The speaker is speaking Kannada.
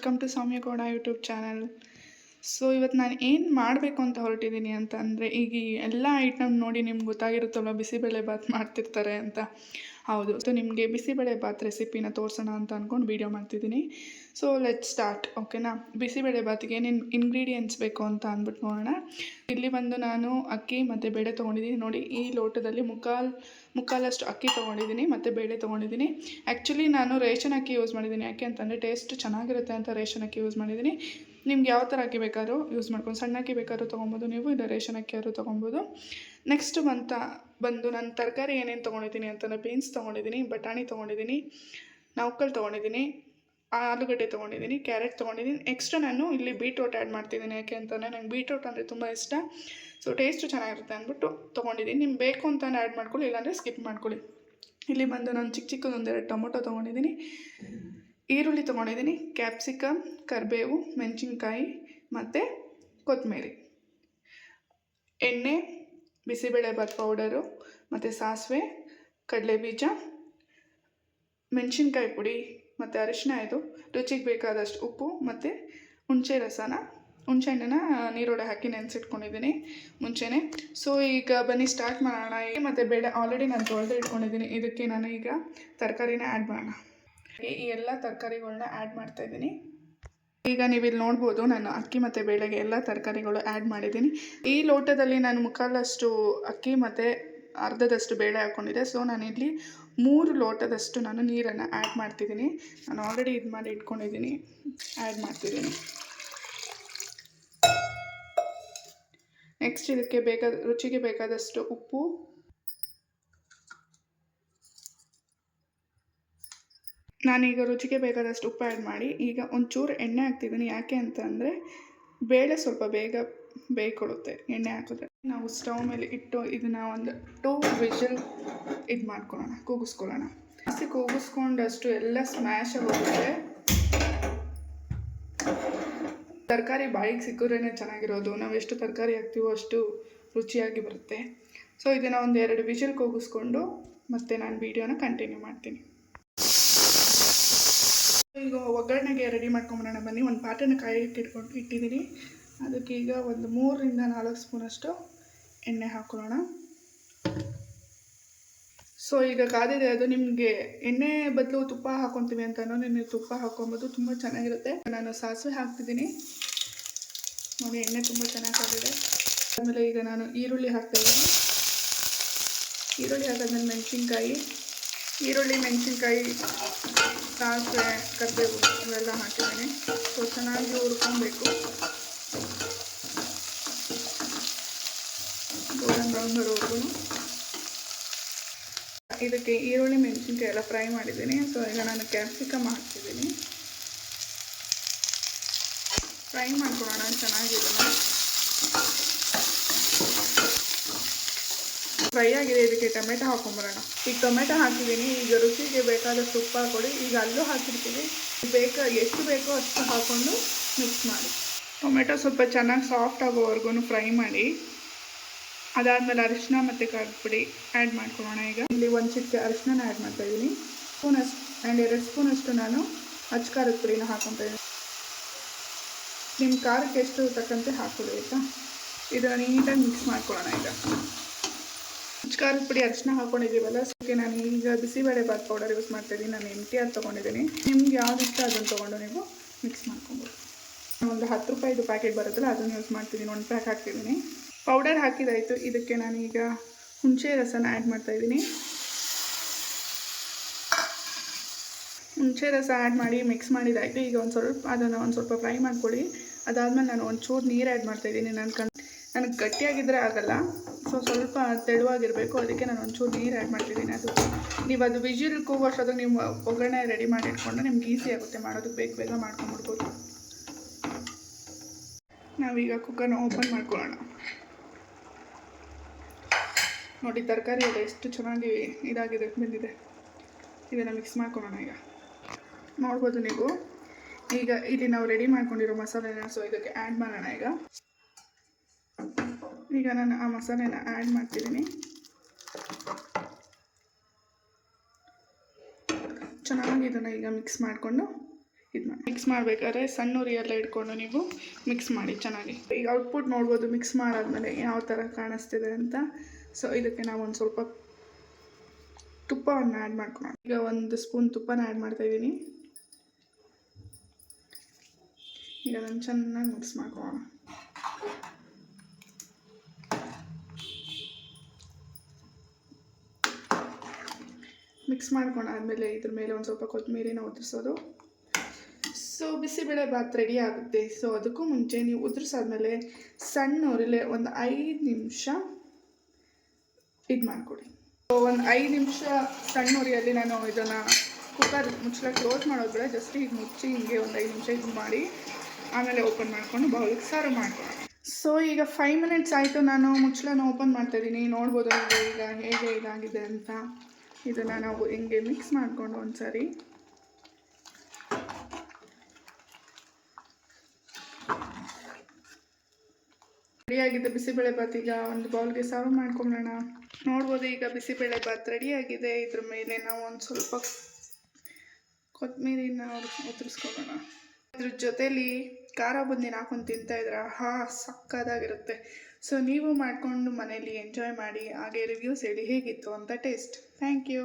Welcome to Soumya Gowda YouTube channel. So ಇವತ್ತು ನಾನು ಏನು ಮಾಡಬೇಕು ಅಂತ ಹೊರಟಿದ್ದೀನಿ ಅಂತ ಅಂದರೆ, ಈಗ ಈ ಎಲ್ಲ ಐಟಮ್ ನೋಡಿ ನಿಮ್ಗೆ ಗೊತ್ತಾಗಿರುತ್ತಲ್ವ ಬಿಸಿಬೇಳೆ ಬಾತ್ ಮಾಡ್ತಿರ್ತಾರೆ ಅಂತ. ಹೌದು, ಸೊ ನಿಮಗೆ ಬಿಸಿಬೇಳೆ ಬಾತ್ ರೆಸಿಪಿನ ತೋರಿಸೋಣ ಅಂತ ಅಂದ್ಕೊಂಡು ವೀಡಿಯೋ ಮಾಡ್ತಿದ್ದೀನಿ. ಸೊ ಲೆಟ್ ಸ್ಟಾರ್ಟ್, ಓಕೆನಾ. ಬಿಸಿಬೇಳೆ ಬಾತಿಗೆ ಏನೇನು ಇಂಗ್ರೀಡಿಯೆಂಟ್ಸ್ ಬೇಕು ಅಂತ ಅಂದ್ಬಿಟ್ಟು ನೋಡೋಣ. ಇಲ್ಲಿ ಬಂದು ನಾನು ಅಕ್ಕಿ ಮತ್ತು ಬೇಳೆ ತೊಗೊಂಡಿದ್ದೀನಿ. ನೋಡಿ, ಈ ಲೋಟದಲ್ಲಿ ಮುಕ್ಕಾಲಷ್ಟು ಅಕ್ಕಿ ತೊಗೊಂಡಿದ್ದೀನಿ ಮತ್ತು ಬೇಳೆ ತೊಗೊಂಡಿದ್ದೀನಿ. ಆ್ಯಕ್ಚುಲಿ ನಾನು ರೇಷನ್ ಅಕ್ಕಿ ಯೂಸ್ ಮಾಡಿದ್ದೀನಿ. ಯಾಕೆ ಅಂತಂದರೆ ಟೇಸ್ಟ್ ಚೆನ್ನಾಗಿರುತ್ತೆ ಅಂತ ರೇಷನ್ ಅಕ್ಕಿ ಯೂಸ್ ಮಾಡಿದ್ದೀನಿ. ನಿಮ್ಗೆ ಯಾವ ಥರ ಅಕ್ಕಿ ಬೇಕಾದ್ರೂ ಯೂಸ್ ಮಾಡ್ಕೊಂಡು, ಸಣ್ಣ ಅಕ್ಕಿ ಬೇಕಾದ್ರೂ ತೊಗೊಬೋದು ನೀವು, ಇಲ್ಲ ರೇಷನ್ ಅಕ್ಕಿ ಆದ್ರೂ ತೊಗೊಬೋದು. ನೆಕ್ಸ್ಟ್ ಬಂದು ನಾನು ತರಕಾರಿ ಏನೇನು ತೊಗೊಂಡಿದ್ದೀನಿ ಅಂತಂದರೆ, ಬೀನ್ಸ್ ತೊಗೊಂಡಿದ್ದೀನಿ, ಬಟಾಣಿ ತೊಗೊಂಡಿದ್ದೀನಿ, ನೌಕಲ್ ತೊಗೊಂಡಿದ್ದೀನಿ, ಆಲೂಗಡ್ಡೆ ತೊಗೊಂಡಿದ್ದೀನಿ, ಕ್ಯಾರೆಟ್ ತೊಗೊಂಡಿದ್ದೀನಿ. ಎಕ್ಸ್ಟ್ರಾ ನಾನು ಇಲ್ಲಿ ಬೀಟ್ರೋಟ್ ಆ್ಯಡ್ ಮಾಡ್ತಿದ್ದೀನಿ. ಯಾಕೆ ಅಂತಂದರೆ ನಂಗೆ ಬೀಟ್ರೋಟ್ ಅಂದರೆ ತುಂಬ ಇಷ್ಟ. ಸೊ ಟೇಸ್ಟು ಚೆನ್ನಾಗಿರುತ್ತೆ ಅಂದ್ಬಿಟ್ಟು ತೊಗೊಂಡಿದ್ದೀನಿ. ನಿಮ್ಗೆ ಬೇಕು ಅಂತಲೇ ಆ್ಯಡ್ ಮಾಡ್ಕೊಳ್ಳಿ, ಇಲ್ಲಾಂದರೆ ಸ್ಕಿಪ್ ಮಾಡ್ಕೊಳ್ಳಿ. ಇಲ್ಲಿ ಬಂದು ನಾನು ಚಿಕ್ಕದೊಂದೆರಡು ಟೊಮೊಟೊ ತೊಗೊಂಡಿದ್ದೀನಿ, ಈರುಳ್ಳಿ ತೊಗೊಂಡಿದ್ದೀನಿ, ಕ್ಯಾಪ್ಸಿಕಮ್, ಕರಿಬೇವು, ಮೆಣಸಿನ್ಕಾಯಿ ಮತ್ತು ಕೊತ್ತಂಬರಿ, ಎಣ್ಣೆ, ಬಿಸಿಬೇಳೆಬಾತ್ ಪೌಡರು ಮತ್ತು ಸಾಸಿವೆ, ಕಡಲೆಬೀಜ, ಮೆಣಸಿನ್ಕಾಯಿ ಪುಡಿ ಮತ್ತು ಅರಿಶಿನ, ಇದು ರುಚಿಗೆ ಬೇಕಾದಷ್ಟು ಉಪ್ಪು ಮತ್ತು ಹುಣಸೆಹಣ್ಣನ್ನ ನೀರೊಳಗೆ ಹಾಕಿ ನೆನೆಸಿಟ್ಕೊಂಡಿದ್ದೀನಿ ಮುಂಚೆನೇ. ಸೊ ಈಗ ಬನ್ನಿ ಸ್ಟಾರ್ಟ್ ಮಾಡೋಣ. ಮತ್ತು ಬೇಳೆ ಆಲ್ರೆಡಿ ನಾನು ತೊಳೆದು ಇಟ್ಕೊಂಡಿದ್ದೀನಿ. ಇದಕ್ಕೆ ನಾನು ಈಗ ತರಕಾರಿನ ಆ್ಯಡ್ ಮಾಡೋಣ. ಈ ಎಲ್ಲ ತರಕಾರಿಗಳನ್ನ ಆ್ಯಡ್ ಮಾಡ್ತಾಯಿದ್ದೀನಿ. ಈಗ ನೀವು ಇಲ್ಲಿ ನೋಡ್ಬೋದು, ನಾನು ಅಕ್ಕಿ ಮತ್ತು ಬೇಳೆಗೆ ಎಲ್ಲ ತರಕಾರಿಗಳು ಆ್ಯಡ್ ಮಾಡಿದ್ದೀನಿ. ಈ ಲೋಟದಲ್ಲಿ ನಾನು ಮುಕ್ಕಾಲಷ್ಟು ಅಕ್ಕಿ ಮತ್ತು ಅರ್ಧದಷ್ಟು ಬೇಳೆ ಹಾಕ್ಕೊಂಡಿದ್ದೆ. ಸೊ ನಾನಿಲ್ಲಿ 3 ಲೋಟದಷ್ಟು ನಾನು ನೀರನ್ನು ಆ್ಯಡ್ ಮಾಡ್ತಿದ್ದೀನಿ. ನಾನು ಆಲ್ರೆಡಿ ಇದು ಮಾಡಿ ಇಟ್ಕೊಂಡಿದ್ದೀನಿ, ಆ್ಯಡ್ ಮಾಡ್ತಿದ್ದೀನಿ. ನೆಕ್ಸ್ಟ್ ಇದಕ್ಕೆ ರುಚಿಗೆ ಬೇಕಾದಷ್ಟು ಉಪ್ಪು, ನಾನೀಗ ರುಚಿಗೆ ಬೇಕಾದಷ್ಟು ಉಪ್ಪು ಆ್ಯಡ್ ಮಾಡಿ ಈಗ ಒಂಚೂರು ಎಣ್ಣೆ ಹಾಕ್ತಿದ್ದೀನಿ. ಯಾಕೆ ಅಂತಂದರೆ ಬೇಳೆ ಸ್ವಲ್ಪ ಬೇಗ ಬೇಯ್ಕೊಳ್ಳುತ್ತೆ ಎಣ್ಣೆ ಹಾಕಿದ್ರೆ. ನಾವು ಸ್ಟವ್ ಮೇಲೆ ಇಟ್ಟು ಇದನ್ನು ಒಂದು 2 ವಿಷಲ್ ಇದು ಮಾಡ್ಕೊಳ್ಳೋಣ, ಕೂಗಿಸ್ಕೊಳ್ಳೋಣ. ಜಾಸ್ತಿ ಕೂಗಿಸ್ಕೊಂಡಷ್ಟು ಎಲ್ಲ ಸ್ಮ್ಯಾಶ್ ಆಗೋಗುತ್ತೆ. ತರಕಾರಿ ಬಾಯಿಗೆ ಸಿಕ್ಕಿದ್ರೇ ಚೆನ್ನಾಗಿರೋದು. ನಾವು ಎಷ್ಟು ತರಕಾರಿ ಹಾಕ್ತೀವೋ ಅಷ್ಟು ರುಚಿಯಾಗಿ ಬರುತ್ತೆ. ಸೊ ಇದನ್ನು ಒಂದು 2 ವಿಷಲ್ ಕೂಗಿಸ್ಕೊಂಡು ಮತ್ತೆ ನಾನು ವೀಡಿಯೋನ ಕಂಟಿನ್ಯೂ ಮಾಡ್ತೀನಿ. ಈಗ ಒಗ್ಗರಣೆಗೆ ರೆಡಿ ಮಾಡ್ಕೊಂಬರೋಣ ಬನ್ನಿ. ಒಂದು ಪಾತ್ರೆನ ಕಾಯಕ್ಕೆ ಇಟ್ಟಿದ್ದೀನಿ. ಅದಕ್ಕೆ ಈಗ ಒಂದು 3 ರಿಂದ 4 ಸ್ಪೂನಷ್ಟು ಎಣ್ಣೆ ಹಾಕೊಳ್ಳೋಣ. ಸೊ ಈಗ ಕಾದಿದೆ. ಅದು ನಿಮಗೆ ಎಣ್ಣೆ ಬದಲು ತುಪ್ಪ ಹಾಕೊತೀವಿ ಅಂತಲೂ ನೀವು ತುಪ್ಪ ಹಾಕೊಬೋದು, ತುಂಬ ಚೆನ್ನಾಗಿರುತ್ತೆ. ನಾನು ಸಾಸಿವೆ ಹಾಕ್ತಿದ್ದೀನಿ. ನೋಡಿ, ಎಣ್ಣೆ ತುಂಬ ಚೆನ್ನಾಗಿ ಕಾದಿದೆ. ಆಮೇಲೆ ಈಗ ನಾನು ಈರುಳ್ಳಿ ಹಾಕ್ತಾಯಿದ್ದೀನಿ. ಈರುಳ್ಳಿ ಹಾಕಿದ್ಮೇಲೆ ಈರುಳ್ಳಿ, ಮೆಣಸಿನ್ಕಾಯಿ, ಸಾಸಿವೆ, ಕರಿಬೇವು ಇವೆಲ್ಲ ಹಾಕಿದ್ದೀನಿ. ಸೊ ಚೆನ್ನಾಗಿ ಹುರ್ಕೊಬೇಕು. ಗೋಲ್ಡನ್ ಬ್ರೌನ್ ಬರೋವರೆಗೂ ಇದಕ್ಕೆ ಈರುಳ್ಳಿ, ಮೆಣಸಿನ್ಕಾಯಿ ಎಲ್ಲ ಫ್ರೈ ಮಾಡಿದ್ದೀನಿ. ಸೊ ಈಗ ನಾನು ಕ್ಯಾಪ್ಸಿಕಮ್ ಹಾಕ್ತಿದ್ದೀನಿ. ಫ್ರೈ ಮಾಡ್ಕೊಳ್ಳೋಣ ಚೆನ್ನಾಗಿರೋಣ. ಫ್ರೈ ಆಗಿದೆ. ಇದಕ್ಕೆ ಟೊಮೆಟೊ ಹಾಕೊಂಬರೋಣ. ಈಗ ಟೊಮೆಟೊ ಹಾಕಿದ್ದೀನಿ. ಈಗ ರುಚಿಗೆ ಬೇಕಾದಷ್ಟು ಉಪ್ಪು ಹಾಕ್ಕೊಳ್ಳಿ. ಈಗ ಅಲ್ಲೂ ಹಾಕಿರ್ತೀವಿ, ಎಷ್ಟು ಬೇಕೋ ಅಷ್ಟು ಹಾಕ್ಕೊಂಡು ಮಿಕ್ಸ್ ಮಾಡಿ. ಟೊಮೆಟೊ ಸ್ವಲ್ಪ ಚೆನ್ನಾಗಿ ಸಾಫ್ಟ್ ಆಗೋವರೆಗೂ ಫ್ರೈ ಮಾಡಿ. ಅದಾದಮೇಲೆ ಅರಿಶಿನ ಮತ್ತು ಖಾರದ ಪುಡಿ ಆ್ಯಡ್ ಮಾಡ್ಕೊಳ್ಳೋಣ. ಈಗ ಇಲ್ಲಿ 1 ಚಿಟಿಕೆ ಅರಿಶಿನ ಆ್ಯಡ್ ಮಾಡ್ತಾಯಿದ್ದೀನಿ. ಆ್ಯಂಡ್ 2 ಸ್ಪೂನಷ್ಟು ನಾನು ಅಚ್ಚ ಖಾರದ ಪುಡಿನ ಹಾಕ್ಕೊತಾಯಿದ್ದೀನಿ. ನಿಮ್ಮ ಖಾರಕ್ಕೆ ಎಷ್ಟು ತಕ್ಕಂತೆ ಹಾಕ್ಕೊಳ್ಳಿ, ಆಯಿತಾ. ಇದನ್ನು ನೀಟಾಗಿ ಮಿಕ್ಸ್ ಮಾಡ್ಕೊಳ್ಳೋಣ. ಈಗ ಅಚ್ಚ ಖಾರದ ಪುಡಿ, ಅರಿಶಿನ ಹಾಕ್ಕೊಂಡಿದ್ದೀವಲ್ಲ, ಸೊ ನಾನು ಈಗ ಬಿಸಿಬೇಳೆ ಬಾತ್ ಪೌಡರ್ ಯೂಸ್ ಮಾಡ್ತಾಯಿದ್ದೀನಿ. ನಾನು MTR ತೊಗೊಂಡಿದ್ದೀನಿ. ನಿಮ್ಗೆ ಯಾವ್ದು ಇಷ್ಟ ಅದನ್ನು ತೊಗೊಂಡು ನೀವು ಮಿಕ್ಸ್ ಮಾಡ್ಕೊಬೋದು. ಒಂದು 10 ರೂಪಾಯಿದು ಪ್ಯಾಕೆಟ್ ಬರುತ್ತಲ್ಲ, ಅದನ್ನು ಯೂಸ್ ಮಾಡ್ತಿದ್ದೀನಿ. 1 ಪ್ಯಾಕ್ ಹಾಕ್ತಿದ್ದೀನಿ. ಪೌಡರ್ ಹಾಕಿದಾಯಿತು. ಇದಕ್ಕೆ ನಾನೀಗ ಹುಣಸೆ ರಸನ ಆ್ಯಡ್ ಮಾಡ್ತಾಯಿದ್ದೀನಿ. ಹುಣಸೆ ರಸ ಆ್ಯಡ್ ಮಾಡಿ ಮಿಕ್ಸ್ ಮಾಡಿದಾಯಿತು. ಈಗ ಅದನ್ನು ಒಂದು ಸ್ವಲ್ಪ ಫ್ರೈ ಮಾಡ್ಕೊಳ್ಳಿ. ಅದಾದಮೇಲೆ ನಾನು ಒಂಚೂರು ನೀರು ಆ್ಯಡ್ ಮಾಡ್ತಾಯಿದ್ದೀನಿ. ನನಗೆ ಗಟ್ಟಿಯಾಗಿದ್ದರೆ ಆಗಲ್ಲ, ಸೊ ಸ್ವಲ್ಪ ತೆಳುವಾಗಿರಬೇಕು. ಅದಕ್ಕೆ ನಾನು ಒಂಚೂರು ನೀರು ಆ್ಯಡ್ ಮಾಡ್ತಿದ್ದೀನಿ. ನೀವು ಅದು ವಿಜಿಲ್ ಕೂಗೋಷ್ಟೊತ್ತಿಗೆ ನೀವು ಒಗ್ಗರಣೆ ರೆಡಿ ಮಾಡಿ ಇಟ್ಕೊಂಡ್ರೆ ನಿಮ್ಗೆ ಈಸಿ ಆಗುತ್ತೆ ಮಾಡೋದಕ್ಕೆ. ಬೇಗ ಮಾಡ್ಕೊಂಬಿಡ್ಬೋದು. ನಾವೀಗ ಕುಕ್ಕರ್ನ ಓಪನ್ ಮಾಡ್ಕೊಳ್ಳೋಣ. ನೋಡಿ, ತರಕಾರಿ ಎಲ್ಲ ಎಷ್ಟು ಚೆನ್ನಾಗಿ ಬೆಂದಿದೆ. ಇದನ್ನು ಮಿಕ್ಸ್ ಮಾಡ್ಕೊಳ್ಳೋಣ. ಈಗ ನೋಡ್ಬೋದು ನೀವು. ಈಗ ಇಲ್ಲಿ ನಾವು ರೆಡಿ ಮಾಡ್ಕೊಂಡಿರೋ ಮಸಾಲೆನ ಸೊ ಇದಕ್ಕೆ ಆ್ಯಡ್ ಮಾಡೋಣ. ಈಗ ನಾನು ಆ ಮಸಾಲೆನ ಆ್ಯಡ್ ಮಾಡ್ತಿದ್ದೀನಿ. ಚೆನ್ನಾಗಿ ಇದನ್ನು ಈಗ ಮಿಕ್ಸ್ ಮಾಡಿಕೊಂಡು ಇದು ಮಾಡಿ ಮಿಕ್ಸ್ ಮಾಡಬೇಕಾದ್ರೆ ಸಣ್ಣ ಉರಿಯೆಲ್ಲ ಇಟ್ಕೊಂಡು ನೀವು ಮಿಕ್ಸ್ ಮಾಡಿ ಚೆನ್ನಾಗಿ. ಈಗ ಔಟ್ಪುಟ್ ನೋಡ್ಬೋದು ಮಿಕ್ಸ್ ಮಾಡಾದ್ಮೇಲೆ ಯಾವ ಥರ ಕಾಣಿಸ್ತಿದೆ ಅಂತ. ಸೊ ಇದಕ್ಕೆ ನಾವು ಒಂದು ಸ್ವಲ್ಪ ತುಪ್ಪವನ್ನು ಆ್ಯಡ್ ಮಾಡ್ಕೊಳ್ಳೋಣ. ಈಗ 1 ಸ್ಪೂನ್ ತುಪ್ಪನ ಆ್ಯಡ್ ಮಾಡ್ತಾಯಿದ್ದೀನಿ. ಈಗ ಅದನ್ನು ಚೆನ್ನಾಗಿ ಮಿಕ್ಸ್ ಮಾಡ್ಕೊಳ್ಳೋಣ. ಮಿಕ್ಸ್ ಮಾಡ್ಕೊಂಡಾದ್ಮೇಲೆ ಇದ್ರ ಮೇಲೆ ಒಂದು ಸ್ವಲ್ಪ ಕೊತ್ತಂಬರಿನ ಉದುರಿಸೋದು. ಸೊ ಬಿಸಿಬೇಳೆಬಾತ್ ರೆಡಿ ಆಗುತ್ತೆ. ಸೊ ಅದಕ್ಕೂ ಮುಂಚೆ ನೀವು ಉದುರಿಸಾದ್ಮೇಲೆ ಸಣ್ಣ ಉರಿಲೆ ಒಂದು 5 ನಿಮಿಷ ಇದು ಮಾಡಿಕೊಡಿ. ಸೊ ಒಂದು 5 ನಿಮಿಷ ಸಣ್ಣ ಉರಿಯಲ್ಲಿ ನಾನು ಇದನ್ನು ಕುಕ್ಕರ್ ಮುಚ್ಚಳ ಕ್ಲೋಸ್ ಮಾಡೋದ್ರೆ ಜಸ್ಟ್ ಈಗ ಮುಚ್ಚಿ ಹಿಂಗೆ ಒಂದು 5 ನಿಮಿಷ ಇದು ಮಾಡಿ ಆಮೇಲೆ ಓಪನ್ ಮಾಡಿಕೊಂಡು ಬೌಲಿಗೆ ಸರ್ವ್ ಮಾಡ್ಕೊಳ್ಳೋಣ. ಸೊ ಈಗ 5 ಮಿನಿಟ್ಸ್ ಆಯಿತು, ನಾನು ಮುಚ್ಚಳನ ಓಪನ್ ಮಾಡ್ತಾಯಿದ್ದೀನಿ. ನೋಡ್ಬೋದು ನಿಮಗೆ ಈಗ ಹೇಗೆ ಇದಾಗಿದೆ ಅಂತ. ಇದನ್ನು ನಾವು ಹಿಂಗೆ ಮಿಕ್ಸ್ ಮಾಡಿಕೊಂಡು ಒಂದು ಸಾರಿ ರೆಡಿಯಾಗಿದೆ ಬಿಸಿಬೇಳೆಬಾತ್. ಈಗ ಒಂದು ಬೌಲ್ಗೆ ಸರ್ವ್ ಮಾಡ್ಕೊಳ್ಳೋಣ. ನೋಡ್ಬೋದು ಈಗ ಬಿಸಿಬೇಳೆಬಾತ್ ರೆಡಿಯಾಗಿದೆ. ಇದ್ರ ಮೇಲೆ ನಾವು ಒಂದು ಸ್ವಲ್ಪ ಕೊತ್ತಂಬರಿನ ಉದುರಿಸ್ಕೊಳ್ಳೋಣ. ಇದ್ರ ಜೊತೇಲಿ ಖಾರ ಬುಂದಿನ ಹಾಕೊಂಡು ತಿಂತಾಯಿದ್ರೆ ಸಕ್ಕತ್ತಾಗಿರುತ್ತೆ. ಸೊ ನೀವು ಮಾಡಿಕೊಂಡು ಮನೇಲಿ ಎಂಜಾಯ್ ಮಾಡಿ, ಹಾಗೆ ರಿವ್ಯೂಸ್ ಹೇಳಿ ಹೇಗಿತ್ತು ಅಂತ ಟೇಸ್ಟ್. Thank you.